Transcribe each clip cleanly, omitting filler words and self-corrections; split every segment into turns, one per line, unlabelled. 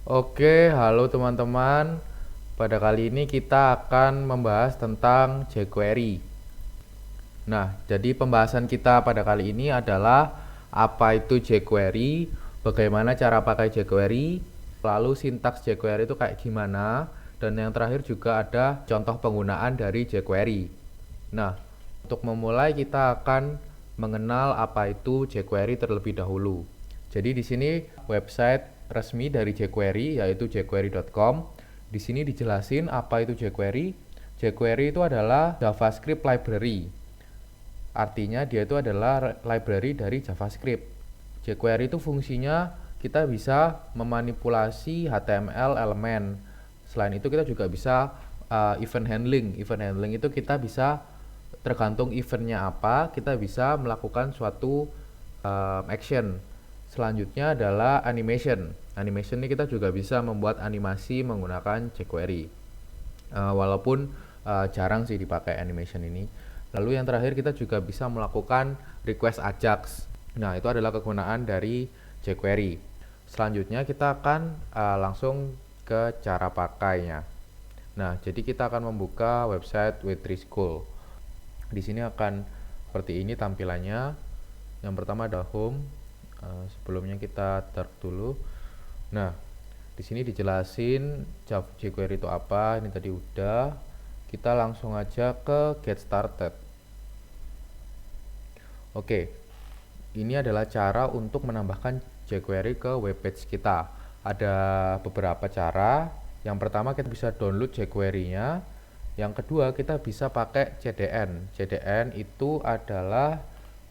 Oke, halo teman-teman. Pada kali ini kita akan membahas tentang jQuery. Nah, jadi pembahasan kita pada kali ini adalah apa itu jQuery, bagaimana cara pakai jQuery, lalu sintaks jQuery itu kayak gimana, dan yang terakhir juga ada contoh penggunaan dari jQuery. Nah, untuk memulai kita akan mengenal apa itu jQuery terlebih dahulu. Jadi di sini website resmi dari jQuery yaitu jQuery.com. Di sini dijelasin apa itu jQuery. jQuery itu adalah JavaScript library. Artinya dia itu adalah library dari JavaScript. jQuery itu fungsinya kita bisa memanipulasi HTML elemen. Selain itu kita juga bisa event handling. Event handling itu kita bisa tergantung eventnya apa, kita bisa melakukan suatu action. Selanjutnya adalah animation. Animation ini kita juga bisa membuat animasi menggunakan jQuery. Walaupun jarang sih dipakai animation ini. Lalu yang terakhir kita juga bisa melakukan request Ajax. Nah, itu adalah kegunaan dari jQuery. Selanjutnya kita akan langsung ke cara pakainya. Nah, jadi kita akan membuka website Web3 School. Di sini akan seperti ini tampilannya. Yang pertama ada home. Sebelumnya kita tar dulu. Nah, di sini dijelasin jQuery itu apa. Ini tadi udah. Kita langsung aja ke get started. Oke, ini adalah cara untuk menambahkan jQuery ke webpage kita. Ada beberapa cara. Yang pertama kita bisa download jQuery-nya. Yang kedua kita bisa pakai CDN. CDN itu adalah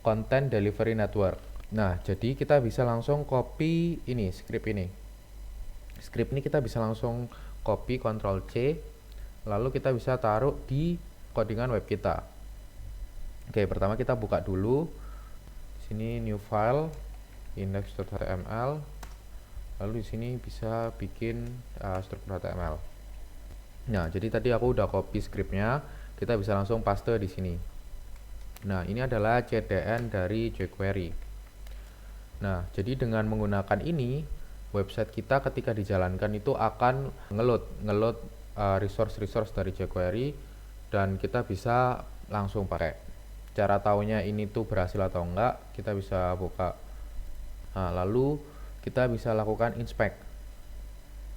Content Delivery Network. Nah, jadi kita bisa langsung copy ini, script ini. Script ini kita bisa langsung copy Ctrl C, lalu kita bisa taruh di codingan web kita. Oke, pertama kita buka dulu. Sini new file index.html. Lalu di sini bisa bikin struktur HTML. Nah, jadi tadi aku udah copy scriptnya, kita bisa langsung paste di sini. Nah, ini adalah CDN dari jQuery. Nah, jadi dengan menggunakan ini, website kita ketika dijalankan itu akan ngeload resource-resource dari jQuery dan kita bisa langsung pakai. Cara taunya ini tuh berhasil atau enggak, kita bisa buka. Nah, lalu kita bisa lakukan inspect.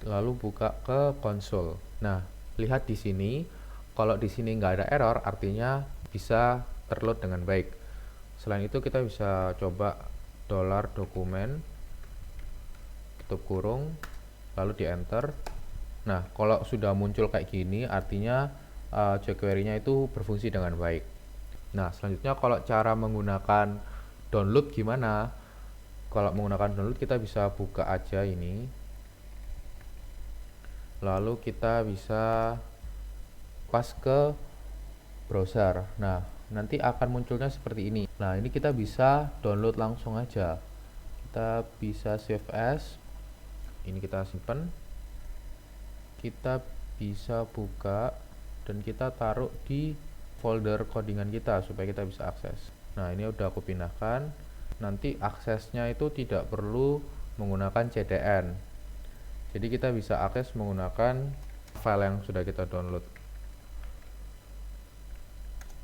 Lalu buka ke konsol. Nah, lihat di sini, kalau di sini nggak ada error, artinya bisa terload dengan baik. Selain itu kita bisa coba $dokumen tutup kurung, lalu di enter. Nah, kalau sudah muncul kayak gini, artinya jQuery-nya itu berfungsi dengan baik. Nah, selanjutnya kalau cara menggunakan download gimana? Kalau menggunakan download kita bisa buka aja ini. Lalu kita bisa pas ke browser. Nah, nanti akan munculnya seperti ini. Nah, ini kita bisa download langsung aja. Kita bisa save as. Ini kita simpan. Kita bisa buka dan kita taruh di folder codingan kita supaya kita bisa akses. Nah, ini udah aku pindahkan. Nanti aksesnya itu tidak perlu menggunakan CDN. Jadi kita bisa akses menggunakan file yang sudah kita download.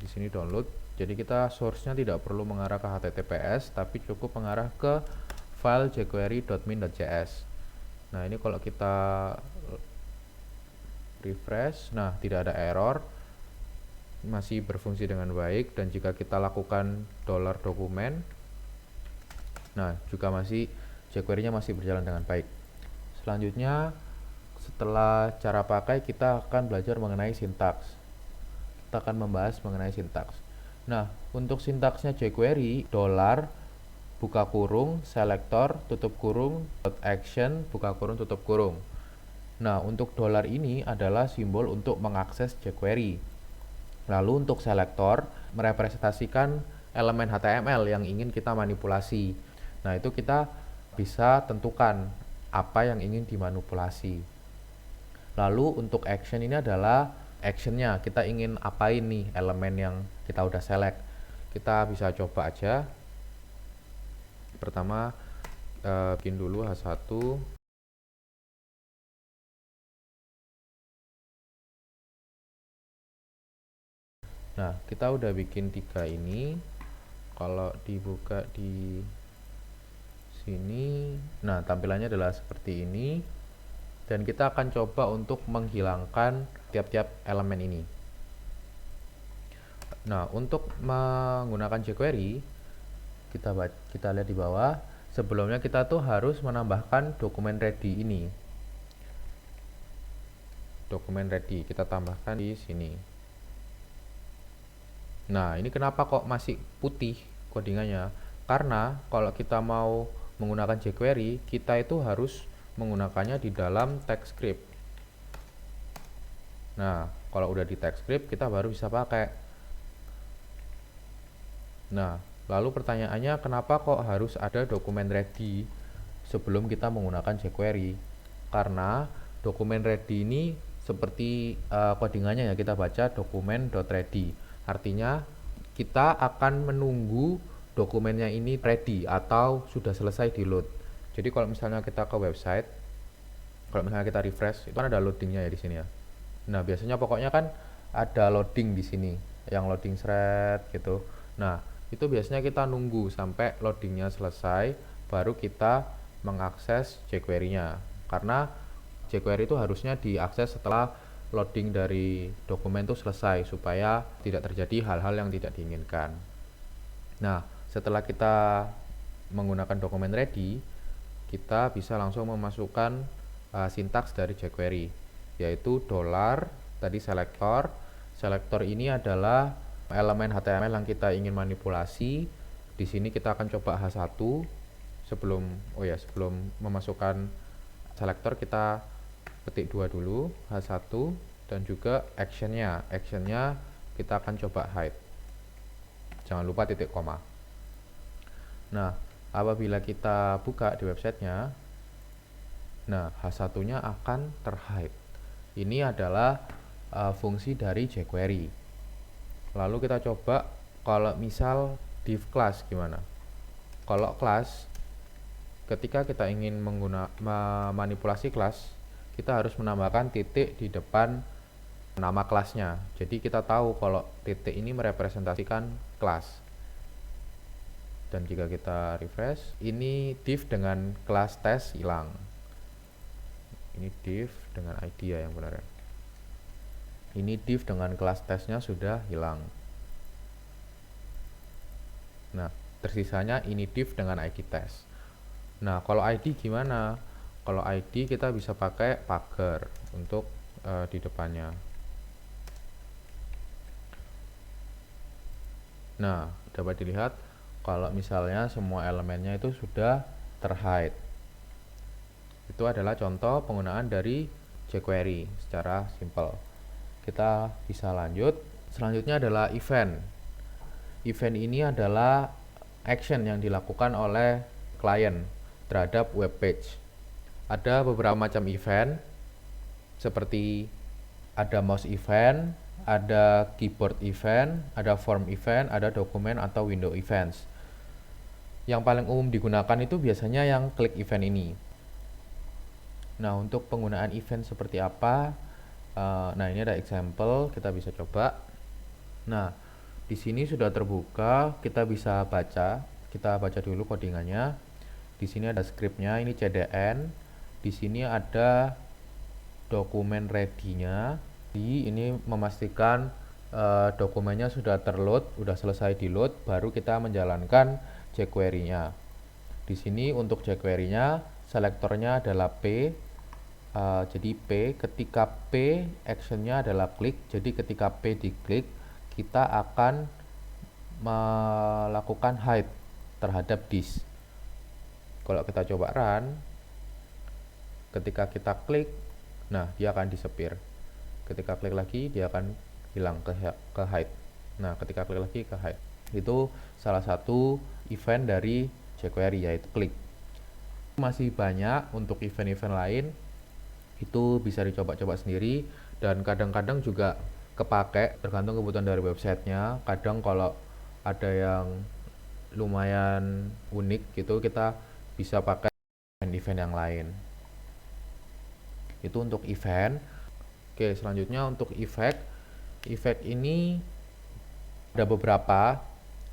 Di sini download. Jadi kita source-nya tidak perlu mengarah ke HTTPS, tapi cukup mengarah ke file jQuery.min.js. Nah, ini kalau kita refresh, nah tidak ada error, masih berfungsi dengan baik. Dan jika kita lakukan $dokumen, nah juga masih jQuery-nya masih berjalan dengan baik. Selanjutnya, setelah cara pakai, kita akan belajar mengenai sintaks. Kita akan membahas mengenai sintaks. Nah, untuk sintaksnya jQuery, buka kurung, selector, tutup kurung, .action, buka kurung, tutup kurung. Nah, untuk $ ini adalah simbol untuk mengakses jQuery. Lalu untuk selector, merepresentasikan elemen HTML yang ingin kita manipulasi. Nah, itu kita bisa tentukan apa yang ingin dimanipulasi. Lalu untuk action ini adalah actionnya, kita ingin apain nih elemen yang kita udah select. Kita bisa coba aja. Pertama bikin dulu H1. Nah, kita udah bikin 3 ini. Kalau dibuka di sini, nah tampilannya adalah seperti ini. Dan kita akan coba untuk menghilangkan tiap-tiap elemen ini. Nah, untuk menggunakan jQuery, kita lihat di bawah. Sebelumnya kita tuh harus menambahkan dokumen ready ini. Dokumen ready kita tambahkan di sini. Nah, ini kenapa kok masih putih codingannya? Karena kalau kita mau menggunakan jQuery, kita itu harus menggunakannya di dalam TypeScript. Nah, kalau udah di TypeScript, kita baru bisa pakai. Nah, lalu pertanyaannya kenapa kok harus ada dokumen ready sebelum kita menggunakan jQuery? Karena dokumen ready ini seperti codingannya ya, kita baca dokumen.ready. Artinya kita akan menunggu dokumennya ini ready atau sudah selesai di load. Jadi kalau misalnya kita ke website, kalau misalnya kita refresh, itu kan ada loadingnya ya di sini ya. Nah, biasanya pokoknya kan ada loading di sini, yang loading thread gitu. Nah, itu biasanya kita nunggu sampai loadingnya selesai, baru kita mengakses jQuery-nya. Karena jQuery itu harusnya diakses setelah loading dari dokumen itu selesai, supaya tidak terjadi hal-hal yang tidak diinginkan. Nah, setelah kita menggunakan dokumen ready, kita bisa langsung memasukkan sintaks dari jQuery, yaitu $, tadi selektor. Selektor ini adalah elemen HTML yang kita ingin manipulasi. Di sini kita akan coba H1. Sebelum memasukkan selektor, kita ketik 2 dulu, H1, dan juga actionnya. Actionnya kita akan coba hide. Jangan lupa titik koma. Nah, apabila kita buka di websitenya, nah H1-nya akan terhide. Ini adalah fungsi dari jQuery. Lalu kita coba kalau misal div class gimana. Kalau class, ketika kita ingin memanipulasi kelas, kita harus menambahkan titik di depan nama kelasnya. Jadi kita tahu kalau titik ini merepresentasikan kelas. Dan jika kita refresh, ini div dengan kelas tes hilang. Ini div dengan ID ya yang benar ya. Ini div dengan kelas tesnya sudah hilang. Nah, tersisanya ini div dengan ID test. Nah, kalau ID gimana? Kalau ID kita bisa pakai pagar untuk di depannya. Nah, dapat dilihat kalau misalnya semua elemennya itu sudah terhide. Itu adalah contoh penggunaan dari jQuery secara simple. Kita bisa lanjut. Selanjutnya adalah event. Event ini adalah action yang dilakukan oleh klien terhadap web page. Ada beberapa macam event, seperti ada mouse event, ada keyboard event, ada form event, ada dokumen atau window events. Yang paling umum digunakan itu biasanya yang klik event ini. Nah, untuk penggunaan event seperti apa? Nah, ini ada example, kita bisa coba. Nah, di sini sudah terbuka, kita bisa baca. Kita baca dulu codingannya. Di sini ada scriptnya, ini CDN. Di sini ada dokumen ready-nya. Ini memastikan dokumennya sudah terload, sudah selesai di load, baru kita menjalankan jQuery-nya. Di sini untuk jQuery-nya, selektornya adalah P. Jadi P, ketika P actionnya adalah klik, jadi ketika P diklik, kita akan melakukan hide terhadap disk. Kalau kita coba run, ketika kita klik, nah dia akan disappear. Ketika klik lagi, dia akan hilang ke hide. Nah, ketika klik lagi ke hide. Itu salah satu event dari jQuery, yaitu klik. Masih banyak untuk event-event lain, itu bisa dicoba-coba sendiri, dan kadang-kadang juga kepake tergantung kebutuhan dari websitenya. Kadang kalau ada yang lumayan unik gitu, kita bisa pakai event yang lain. Itu untuk event. Oke, selanjutnya untuk effect. Effect ini Ada beberapa.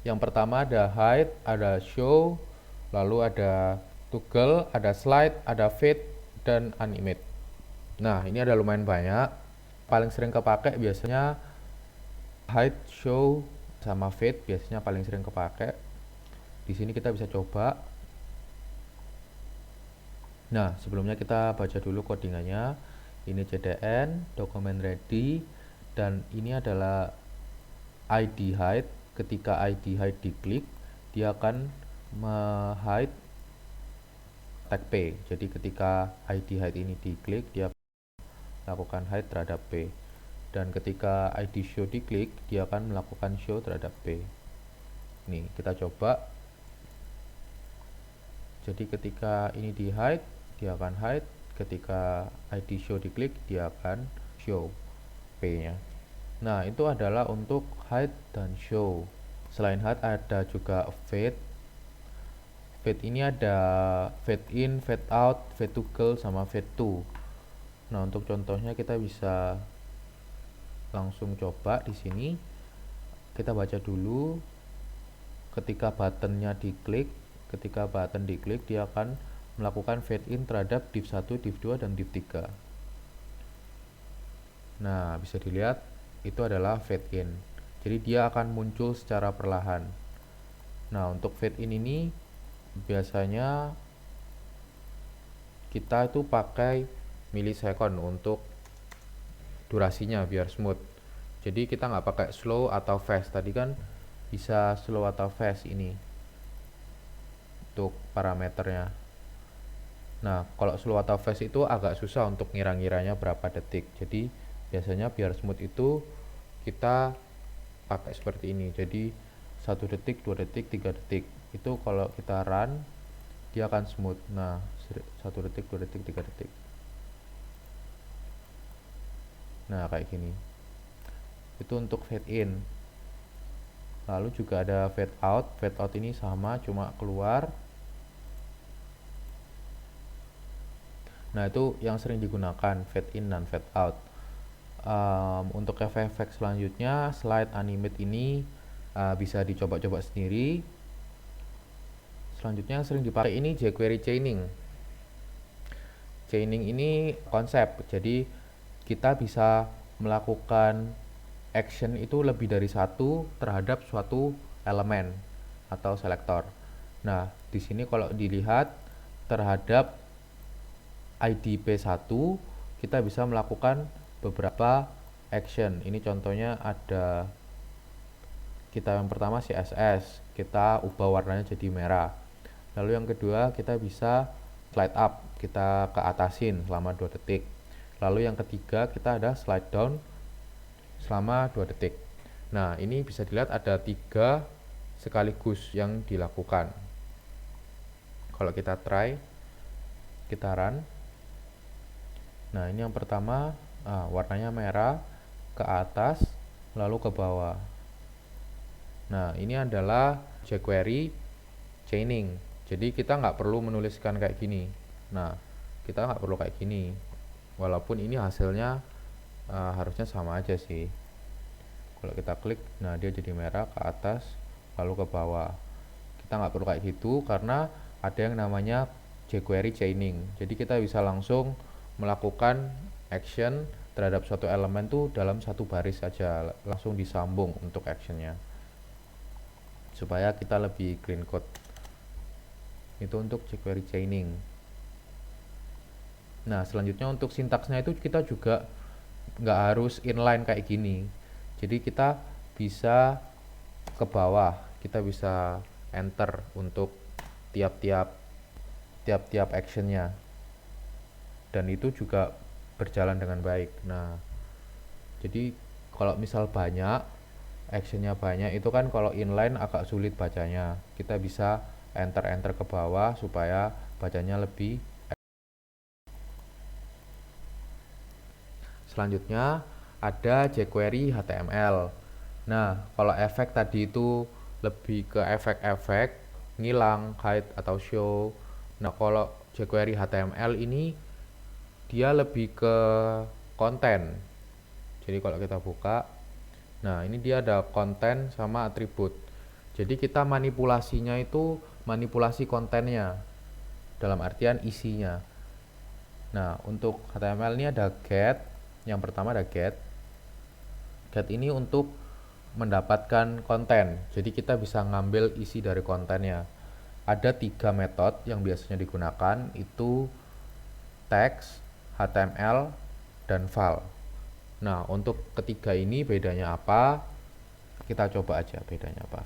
Yang pertama ada hide, ada show, lalu ada toggle, ada slide, ada fade, dan animate. Nah, ini ada lumayan banyak. Paling sering kepake biasanya hide, show, sama fade biasanya paling sering kepake. Di sini kita bisa coba. Nah, sebelumnya kita baca dulu codingannya. Ini CDN, dokumen ready, dan ini adalah ID hide. Ketika ID hide diklik, dia akan hide tag P. Jadi ketika ID hide ini diklik, dia lakukan hide terhadap P. Dan ketika ID show diklik, dia akan melakukan show terhadap P. Nih, kita coba. Jadi ketika ini di hide, dia akan hide. Ketika ID show diklik, dia akan show P-nya. Nah, itu adalah untuk hide dan show. Selain hide ada juga fade. Fade ini ada fade in, fade out, fade toggle, sama fade to. Nah, untuk contohnya kita bisa langsung coba di sini. Kita baca dulu. Ketika buttonnya diklik, dia akan melakukan fade in terhadap div 1, div 2, dan div 3. Nah, bisa dilihat itu adalah fade in. Jadi dia akan muncul secara perlahan. Nah, untuk fade in ini biasanya kita itu pakai milisecond untuk durasinya biar smooth. Jadi kita nggak pakai slow atau fast. Tadi kan bisa slow atau fast ini untuk parameternya. Nah, kalau slow atau fast itu agak susah untuk ngira-ngiranya berapa detik. Jadi biasanya biar smooth itu kita pakai seperti ini. Jadi 1 detik, 2 detik, 3 detik. Itu kalau kita run dia akan smooth. Nah, 1 detik, 2 detik, 3 detik. Nah, kayak gini. Itu untuk fade in. Lalu juga ada fade out. Fade out ini sama, cuma keluar. Nah, itu yang sering digunakan, fade in dan fade out. Untuk efek-efek selanjutnya, slide, animate ini bisa dicoba-coba sendiri. Selanjutnya yang sering dipakai ini jQuery chaining. Chaining ini konsep, jadi kita bisa melakukan action itu lebih dari satu terhadap suatu elemen atau selektor. Nah, di sini kalau dilihat terhadap ID P1 kita bisa melakukan beberapa action. Ini contohnya ada, kita yang pertama CSS, kita ubah warnanya jadi merah. Lalu yang kedua kita bisa slide up, kita ke atasin selama 2 detik. Lalu yang ketiga kita ada slide down selama 2 detik. Nah, ini bisa dilihat ada 3 sekaligus yang dilakukan. Kalau kita try, kita run. Nah, ini yang pertama, warnanya merah ke atas lalu ke bawah. Nah, ini adalah jQuery chaining. Jadi kita nggak perlu menuliskan kayak gini. Nah, kita nggak perlu kayak gini. Walaupun ini hasilnya harusnya sama aja sih. Kalau kita klik, nah dia jadi merah ke atas lalu ke bawah. Kita nggak perlu kayak gitu karena ada yang namanya jQuery chaining. Jadi kita bisa langsung melakukan action terhadap suatu elemen tuh dalam satu baris saja, langsung disambung untuk actionnya supaya kita lebih clean code. Itu untuk jQuery chaining. Nah, selanjutnya untuk sintaksnya itu kita juga nggak harus inline kayak gini. Jadi kita bisa ke bawah, kita bisa enter untuk tiap-tiap actionnya, dan itu juga berjalan dengan baik. Nah, jadi kalau misal banyak actionnya banyak itu kan kalau inline agak sulit bacanya. Kita bisa enter ke bawah supaya bacanya lebih. Selanjutnya ada jQuery HTML. Nah, kalau efek tadi itu lebih ke efek-efek ngilang, hide atau show. Nah, kalau jQuery HTML ini dia lebih ke konten. Jadi kalau kita buka, Nah, ini dia ada konten sama atribut. Jadi kita manipulasinya itu manipulasi kontennya, dalam artian isinya. Nah, untuk HTML ini ada get. Yang pertama ada get. Get ini untuk mendapatkan konten. Jadi kita bisa ngambil isi dari kontennya. Ada 3 metode yang biasanya digunakan, itu text, HTML, dan file. Nah, untuk ketiga ini bedanya apa? Kita coba aja bedanya apa.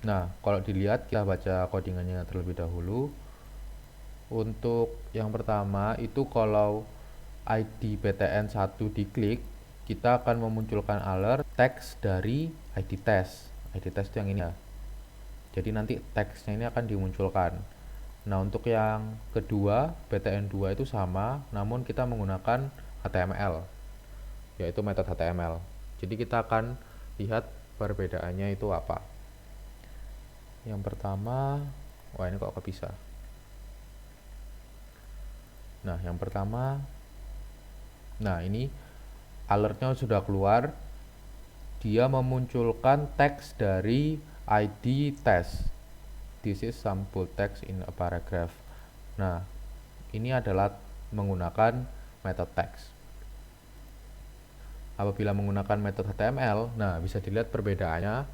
Nah, kalau dilihat kita baca codingannya terlebih dahulu. Untuk yang pertama itu kalau ID PTN1 diklik, kita akan memunculkan alert teks dari ID test. ID test yang ini ya. Jadi nanti teksnya ini akan dimunculkan. Nah, untuk yang kedua, PTN2 itu sama, namun kita menggunakan HTML, yaitu metode HTML. Jadi kita akan lihat perbedaannya itu apa. Yang pertama, wah ini kok bisa. Nah, yang pertama, nah ini alertnya sudah keluar. Dia memunculkan teks dari ID test. This is sample text in a paragraph. Nah, ini adalah menggunakan metode text. Apabila menggunakan metode HTML, nah bisa dilihat perbedaannya.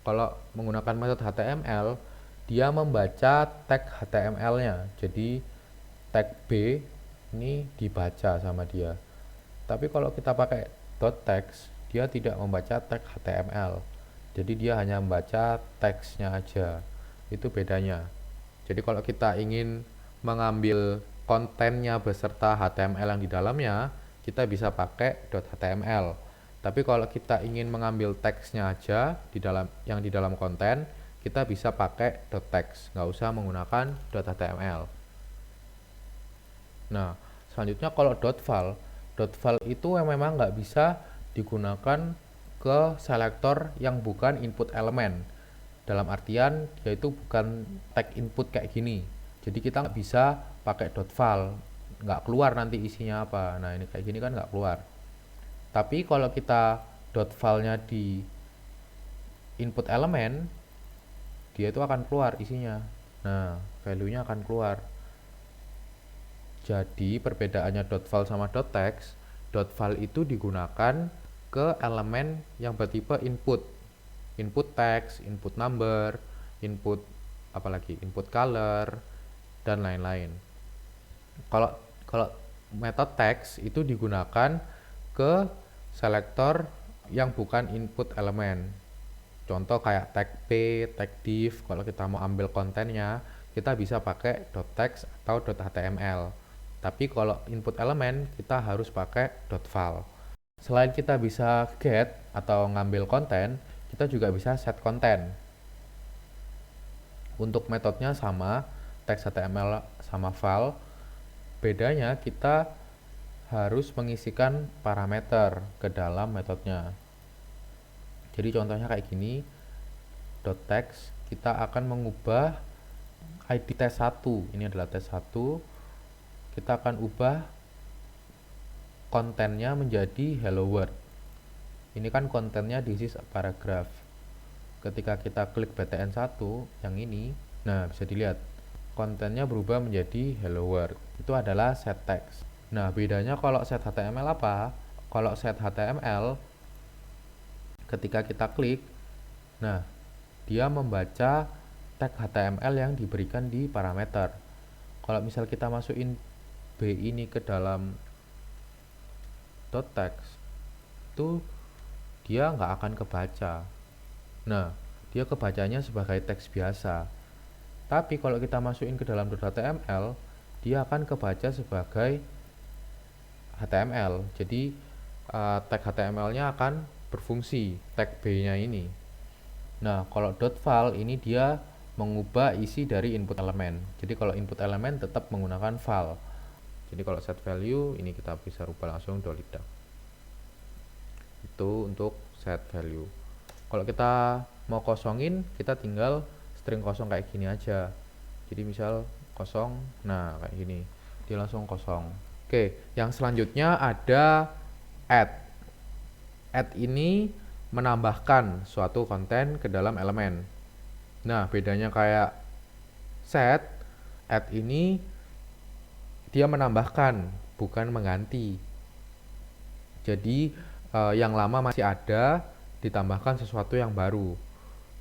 Kalau menggunakan metode HTML, dia membaca tag HTML-nya. Jadi tag B ini dibaca sama dia. Tapi kalau kita pakai .text, dia tidak membaca tag HTML. Jadi dia hanya membaca teksnya aja. Itu bedanya. Jadi kalau kita ingin mengambil kontennya beserta HTML yang di dalamnya, kita bisa pakai .html. Tapi kalau kita ingin mengambil teksnya aja yang di dalam konten, kita bisa pakai .text, nggak usah menggunakan .html. Nah, selanjutnya kalau .file itu memang nggak bisa digunakan ke selektor yang bukan input elemen. Dalam artian yaitu bukan tag input kayak gini. Jadi kita nggak bisa pakai .file, nggak keluar nanti isinya apa. Nah, ini kayak gini kan nggak keluar. Tapi kalau kita .file-nya di input elemen, dia itu akan keluar isinya. Nah, value-nya akan keluar. Jadi perbedaannya .file sama .text, .file itu digunakan ke elemen yang bertipe input. Input text, input number, input apalagi, input color, dan lain-lain. Kalau metode text itu digunakan ke selektor yang bukan input elemen. Contoh kayak tag p, tag div. Kalau kita mau ambil kontennya, kita bisa pakai .text atau .html. Tapi kalau input elemen, kita harus pakai .file. Selain kita bisa get atau ngambil konten, kita juga bisa set konten. Untuk metodenya sama, text HTML sama file. Bedanya kita harus mengisikan parameter ke dalam metodenya. Jadi contohnya kayak gini, .text, kita akan mengubah ID test1. Ini adalah test1. Kita akan ubah kontennya menjadi hello world. Ini kan kontennya this is a paragraph. Ketika kita klik PTN1 yang ini, nah bisa dilihat kontennya berubah menjadi hello world. Itu adalah set text. Nah, bedanya kalau set HTML apa? Kalau set HTML, ketika kita klik, nah dia membaca tag HTML yang diberikan di parameter. Kalau misal kita masukin B ini ke dalam .text, itu dia nggak akan kebaca. Nah, dia kebacanya sebagai teks biasa. Tapi kalau kita masukin ke dalam .html, dia akan kebaca sebagai HTML. Jadi tag HTML-nya akan berfungsi, tag B-nya ini. Nah, kalau .file ini dia mengubah isi dari input elemen. Jadi kalau input elemen tetap menggunakan file. Jadi kalau set value ini kita bisa rubah langsung dolida. Itu untuk set value. Kalau kita mau kosongin, kita tinggal string kosong kayak gini aja. Jadi misal kosong, nah kayak gini, dia langsung kosong. Oke, yang selanjutnya ada add. Add ini menambahkan suatu konten ke dalam elemen. Nah, bedanya kayak set, add ini dia menambahkan, bukan mengganti. Jadi yang lama masih ada, ditambahkan sesuatu yang baru.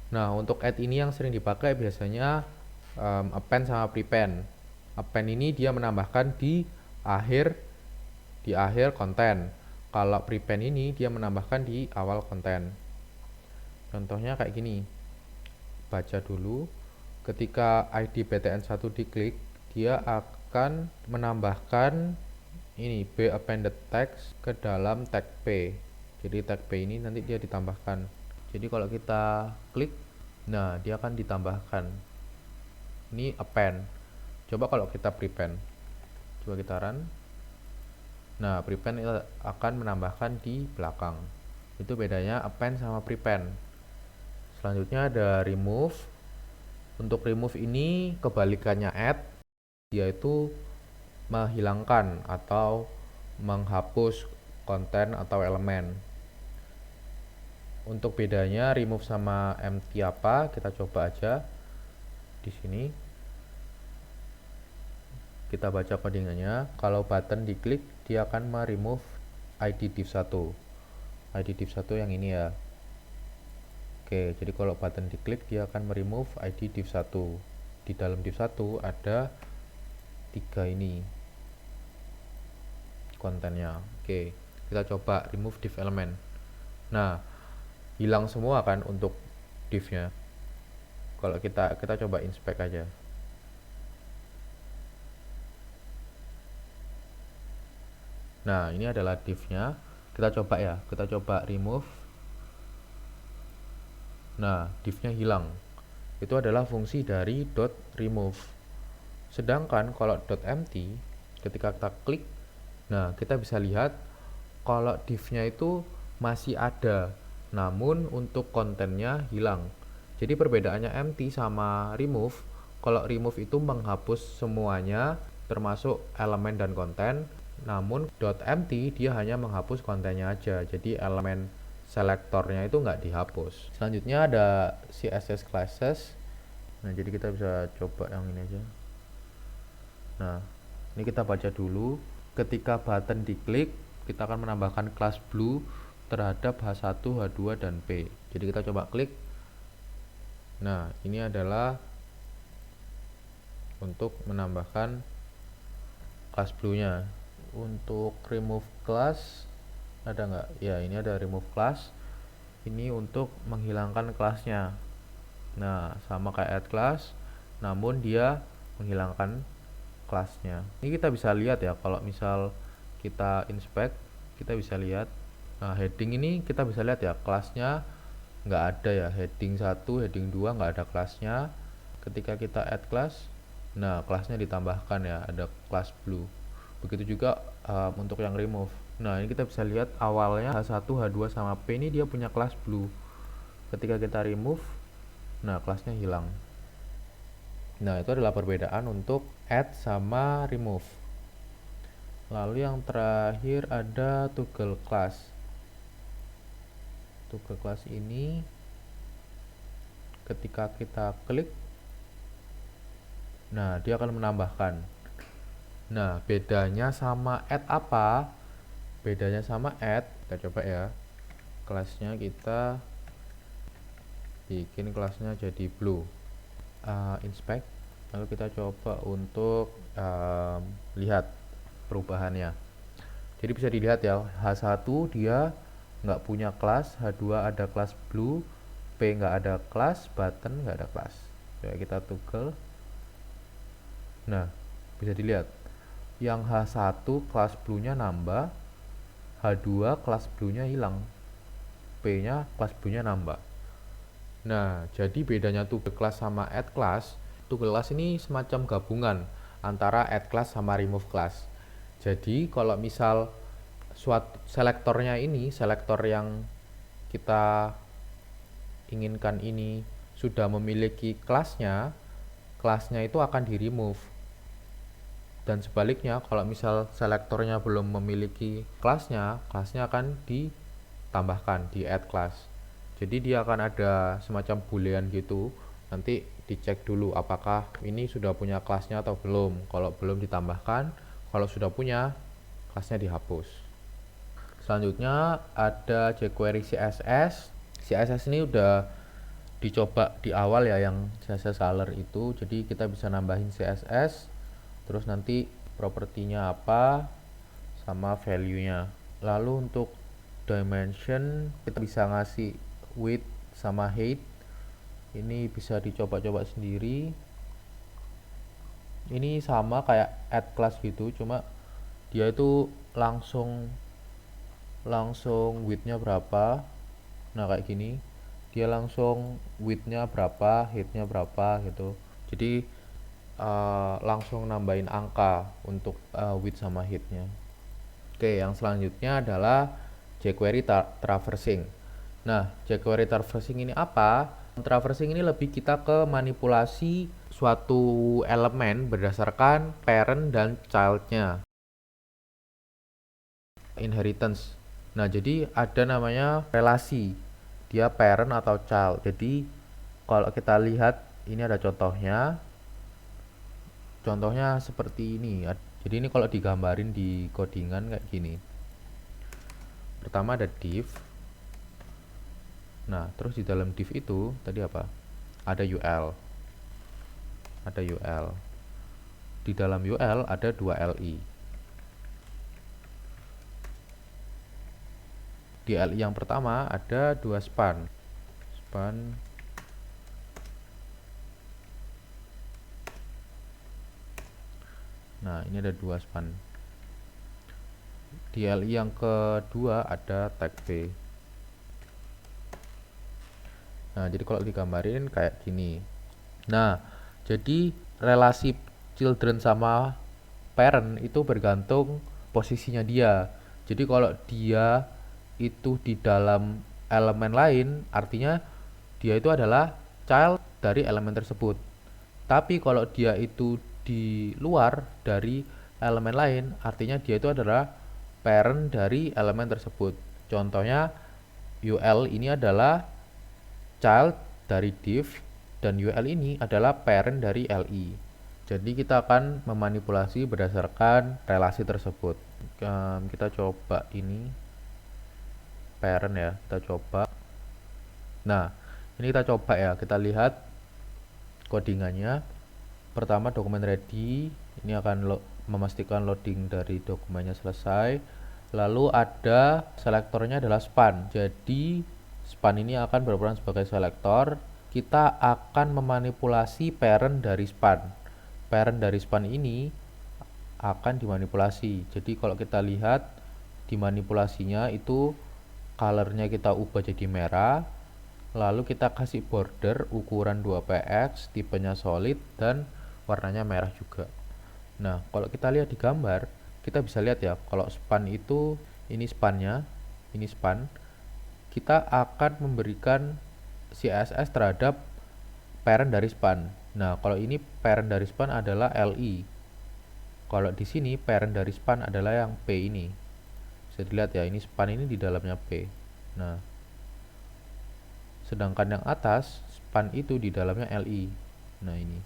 Nah, untuk add ini yang sering dipakai biasanya append sama prepend. Append ini dia menambahkan di akhir konten. Kalau prepend ini dia menambahkan di awal konten. Contohnya kayak gini. Baca dulu. Ketika ID PTN1 diklik, dia akan menambahkan ini B appended text ke dalam tag P. Jadi tag P ini nanti dia ditambahkan. Jadi kalau kita klik, nah dia akan ditambahkan. Ini append. Coba kalau kita prepend. Coba kita run. Nah, prepend akan menambahkan di belakang. Itu bedanya append sama prepend. Selanjutnya ada remove. Untuk remove ini kebalikannya add, yaitu menghilangkan atau menghapus konten atau elemen. Untuk bedanya remove sama empty apa, kita coba aja di sini. Kita baca codingannya. Kalau button diklik, dia akan meremove ID div1. ID div1 yang ini ya. Oke, jadi kalau button diklik, dia akan meremove ID div1. Di dalam div1 ada 3 ini kontennya. Oke, kita coba remove div element. Nah, hilang semua kan untuk divnya. Kalau kita coba inspect aja. Nah, ini adalah divnya. Kita coba ya, kita coba remove. Nah, divnya hilang. Itu adalah fungsi dari .remove. Sedangkan kalau .empty, ketika kita klik, nah kita bisa lihat kalau divnya itu masih ada, namun untuk kontennya hilang. Jadi perbedaannya empty sama remove, kalau remove itu menghapus semuanya, termasuk elemen dan konten, namun .empty dia hanya menghapus kontennya aja, jadi elemen selektornya itu nggak dihapus. Selanjutnya ada CSS classes. Nah, jadi kita bisa coba yang ini aja. Nah, ini kita baca dulu. Ketika button diklik, kita akan menambahkan kelas blue terhadap H1, H2, dan P. Jadi kita coba klik. Nah, ini adalah untuk menambahkan kelas blue-nya. Untuk remove class ada nggak? Ya, ini ada remove class. Ini untuk menghilangkan kelasnya. Nah, sama kayak add class, namun dia menghilangkan kelasnya. Ini kita bisa lihat ya, kalau misal kita inspect, kita bisa lihat. Nah, heading ini kita bisa lihat ya, kelasnya nggak ada ya, heading 1, heading 2 nggak ada kelasnya. Ketika kita add class, nah kelasnya ditambahkan ya, ada kelas blue. Begitu juga untuk yang remove. Nah, ini kita bisa lihat awalnya H1, H2 sama P ini dia punya kelas blue. Ketika kita remove, nah kelasnya hilang. Nah, itu adalah perbedaan untuk add sama remove. Lalu yang terakhir ada toggle class. Toggle class ini ketika kita klik, nah dia akan menambahkan. Nah, bedanya sama add apa? Bedanya sama add, kita coba ya. Kelasnya kita bikin kelasnya jadi blue. Inspect, lalu kita coba untuk lihat perubahannya. Jadi bisa dilihat ya, H1 dia nggak punya kelas, H2 ada kelas blue, P nggak ada kelas, button nggak ada kelas. Coba kita toggle. Nah, bisa dilihat yang H1 kelas blue-nya nambah, H2 kelas blue-nya hilang, P-nya kelas blue-nya nambah. Nah, jadi bedanya toggle class sama add class, toggle class ini semacam gabungan antara add class sama remove class. Jadi kalau misal suatu selektornya ini, selektor yang kita inginkan ini sudah memiliki kelasnya, kelasnya itu akan di remove. Dan sebaliknya, kalau misal selektornya belum memiliki kelasnya akan ditambahkan di add class. Jadi dia akan ada semacam boolean gitu. Nanti dicek dulu apakah ini sudah punya kelasnya atau belum. Kalau belum ditambahkan, kalau sudah punya, kelasnya dihapus. Selanjutnya ada jQuery CSS. CSS ini udah dicoba di awal ya, yang CSS color itu. Jadi kita bisa nambahin CSS, terus nanti propertinya apa sama value-nya. Lalu untuk dimension kita bisa ngasih width sama height. Ini bisa dicoba-coba sendiri. Ini sama kayak add class gitu, cuma dia itu langsung width-nya berapa. Nah kayak gini, dia langsung width-nya berapa, height-nya berapa gitu. Jadi langsung nambahin angka untuk width sama height-nya. Oke, yang selanjutnya adalah jQuery traversing. Nah, jQuery traversing ini apa? Traversing ini lebih kita ke manipulasi suatu elemen berdasarkan parent dan child-nya. Inheritance. Nah, jadi ada namanya relasi. Dia parent atau child. Jadi, kalau kita lihat, ini ada contohnya. Contohnya seperti ini. Jadi ini kalau digambarin di codingan kayak gini. Pertama ada div. Nah, terus di dalam div itu tadi apa? Ada UL. Ada UL. Di dalam UL ada 2 LI. Di LI yang pertama ada 2 span. Span Nah, ini ada 2 span. Di LI yang kedua ada tag B. Nah, jadi kalau digambarin kayak gini. Nah, jadi relasi children sama parent itu bergantung posisinya dia. Jadi kalau dia itu di dalam elemen lain, artinya dia itu adalah child dari elemen tersebut. Tapi kalau dia itu di luar dari elemen lain, artinya dia itu adalah parent dari elemen tersebut. Contohnya UL ini adalah child dari div dan UL ini adalah parent dari LI. Jadi kita akan memanipulasi berdasarkan relasi tersebut. Kita coba ini parent ya, kita coba. Nah, ini kita coba ya, kita lihat codingannya. Pertama dokumen ready, ini akan memastikan loading dari dokumennya selesai. Lalu ada selektornya adalah span. Jadi span ini akan berperan sebagai selektor. Kita akan memanipulasi parent dari span. Parent dari span ini akan dimanipulasi. Jadi kalau kita lihat dimanipulasinya itu colornya kita ubah jadi merah. Lalu kita kasih border ukuran 2px, tipenya solid dan warnanya merah juga. Nah, kalau kita lihat di gambar, kita bisa lihat ya, kalau span itu ini spannya, ini span. Kita akan memberikan CSS terhadap parent dari span. Nah, kalau ini parent dari span adalah LI. Kalau di sini parent dari span adalah yang P ini. Bisa dilihat ya, ini span ini di dalamnya P. Nah, sedangkan yang atas span itu di dalamnya LI. Nah, ini.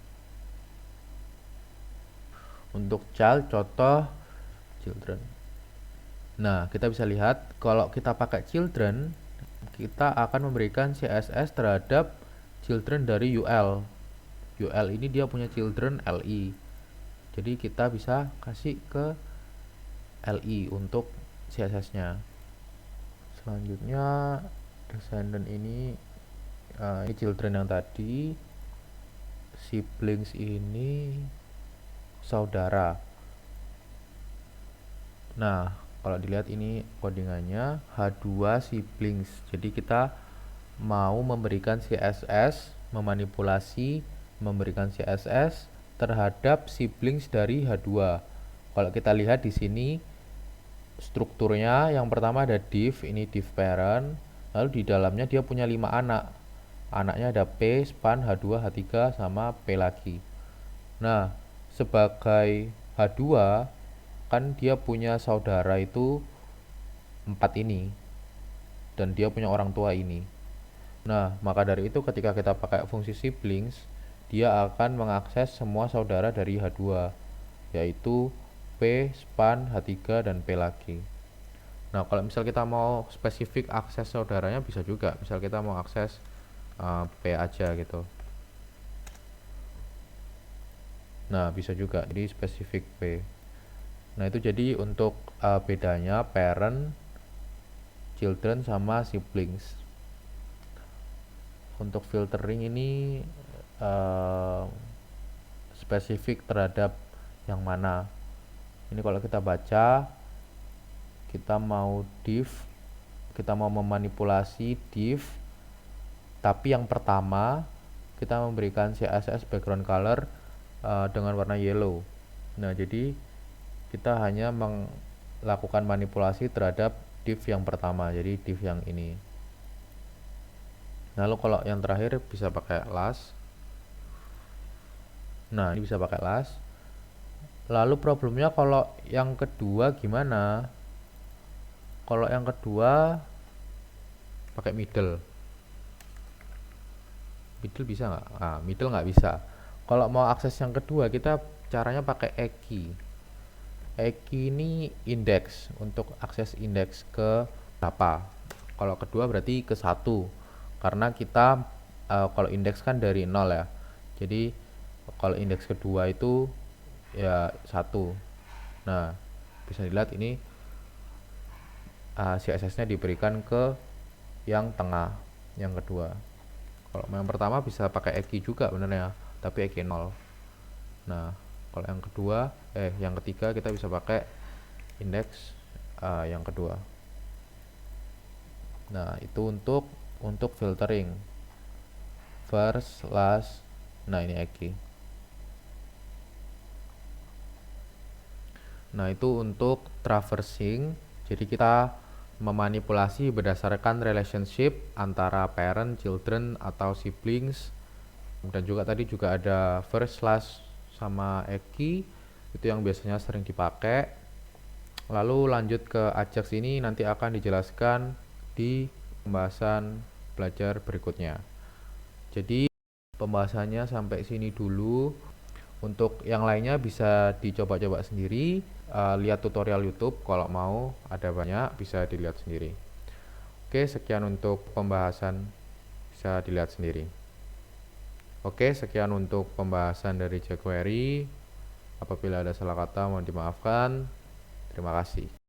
Untuk child, contoh children. Nah, kita bisa lihat kalau kita pakai children, kita akan memberikan CSS terhadap children dari UL. UL ini dia punya children LI. Jadi kita bisa kasih ke LI untuk CSS-nya. Selanjutnya descendant ini children yang tadi, siblings ini saudara. Nah, kalau dilihat ini codingannya H2 siblings. Jadi kita mau memberikan CSS, memanipulasi, memberikan CSS terhadap siblings dari H2. Kalau kita lihat di sini strukturnya yang pertama ada div, ini div parent. Lalu di dalamnya dia punya 5 anak. Anaknya ada P, span, H2, H3 sama P lagi. Nah, sebagai H2 kan dia punya saudara itu 4 ini, dan dia punya orang tua ini. Nah, maka dari itu ketika kita pakai fungsi siblings, dia akan mengakses semua saudara dari H2, yaitu P, span, H3, dan P lagi. Nah, kalau misal kita mau spesifik akses saudaranya bisa juga. Misal kita mau akses P aja gitu. Nah, bisa juga. Jadi spesifik P. Nah, itu jadi untuk bedanya parent, children, sama siblings. Untuk filtering ini spesifik terhadap yang mana. Ini kalau kita baca, kita mau div, kita mau memanipulasi div, tapi yang pertama kita memberikan CSS background color dengan warna yellow. Nah, jadi kita hanya melakukan manipulasi terhadap div yang pertama, jadi div yang ini. Lalu kalau yang terakhir bisa pakai last. Nah, ini bisa pakai last. Lalu problemnya kalau yang kedua gimana? Kalau yang kedua pakai middle. Middle bisa nggak? Ah, middle nggak bisa. Kalau mau akses yang kedua kita caranya pakai key. Key ini index, untuk akses indeks ke berapa. Kalau kedua berarti ke 1, karena kita kalau indeks kan dari 0 ya. Jadi kalau indeks kedua itu ya 1. Nah, bisa dilihat ini CSS-nya diberikan ke yang tengah, yang kedua. Kalau yang pertama bisa pakai key juga benernya, tapi key 0. Nah, kalau yang kedua, yang ketiga kita bisa pakai indeks yang kedua. Nah, itu untuk filtering first, last. Nah, ini key. Nah, itu untuk traversing. Jadi kita memanipulasi berdasarkan relationship antara parent, children, atau siblings. Dan juga tadi juga ada first, last, sama key. Itu yang biasanya sering dipakai. Lalu lanjut ke Ajax, ini nanti akan dijelaskan di pembahasan belajar berikutnya. Jadi pembahasannya sampai sini dulu. Untuk yang lainnya bisa dicoba-coba sendiri, lihat tutorial YouTube kalau mau, ada banyak, bisa dilihat sendiri. Oke, sekian untuk pembahasan, bisa dilihat sendiri. Oke, sekian untuk pembahasan dari jQuery. Apabila ada salah kata mohon dimaafkan. Terima kasih.